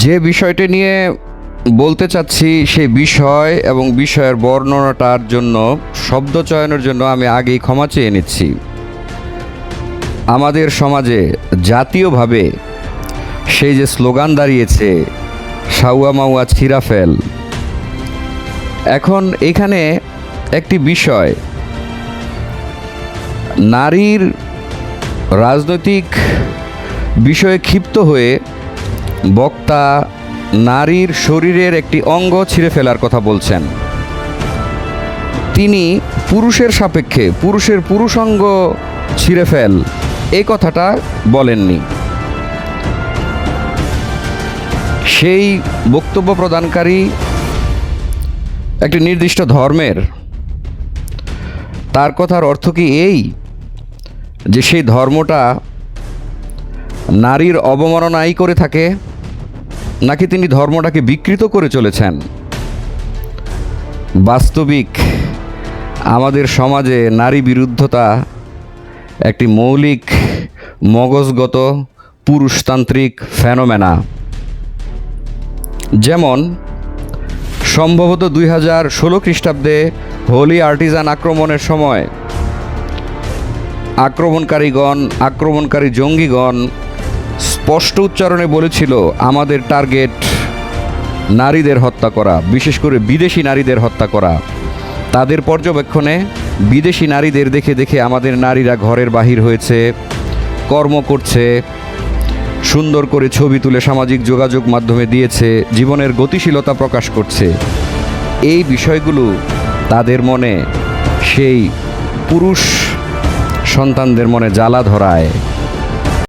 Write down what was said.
যে বিষয়টি নিয়ে বলতে চাচ্ছি সেই বিষয় এবং বিষয়ের বর্ণনাটার জন্য শব্দ চয়নের জন্য আমি আগেই ক্ষমা চেয়ে নিচ্ছি। আমাদের সমাজে জাতীয়ভাবে সেই যে স্লোগান দাঁড়িয়েছে সাউয়া মাউয়া ছিঁড়া ফেল, এখন এখানে একটি বিষয়, নারীর রাজনৈতিক বিষয়ে ক্ষিপ্ত হয়ে বক্তা নারীর শরীরের একটি অঙ্গ ছিঁড়ে ফেলার কথা বলছেন। তিনি পুরুষের সাপেক্ষে পুরুষের পুরুষাঙ্গ ছিঁড়ে ফেল এই কথাটা বলেননি। সেই বক্তব্য প্রদানকারী একটি নির্দিষ্ট ধর্মের, তার কথার অর্থ কি এই যে সেই ধর্মটা নারীর অবমাননাই করে থাকে, নাকি তিনি ধর্মটাকে বিকৃত করে চলেছেন? বাস্তবিক আমাদের সমাজে নারী বিরুদ্ধতা একটি মৌলিক মগজগত পুরুষতান্ত্রিক ফেনোমেনা। যেমন সম্ভবত 2016 খ্রিস্টাব্দে হোলি আর্টিজান আক্রমণের সময় আক্রমণকারী জঙ্গিগণ স্পষ্ট উচ্চারণে বলেছিল আমাদের টার্গেট নারীদের হত্যা করা, বিশেষ করে বিদেশি নারীদের হত্যা করা। তাদের পর্যবেক্ষণে বিদেশি নারীদের দেখে দেখে আমাদের নারীরা ঘরের বাহির হয়েছে, কর্ম করছে, সুন্দর করে ছবি তুলে সামাজিক যোগাযোগ মাধ্যমে দিয়েছে, জীবনের গতিশীলতা প্রকাশ করছে। এই বিষয়গুলো তাদের মনে সেই পুরুষ সন্তানদের মনে জ্বালা ধরায়।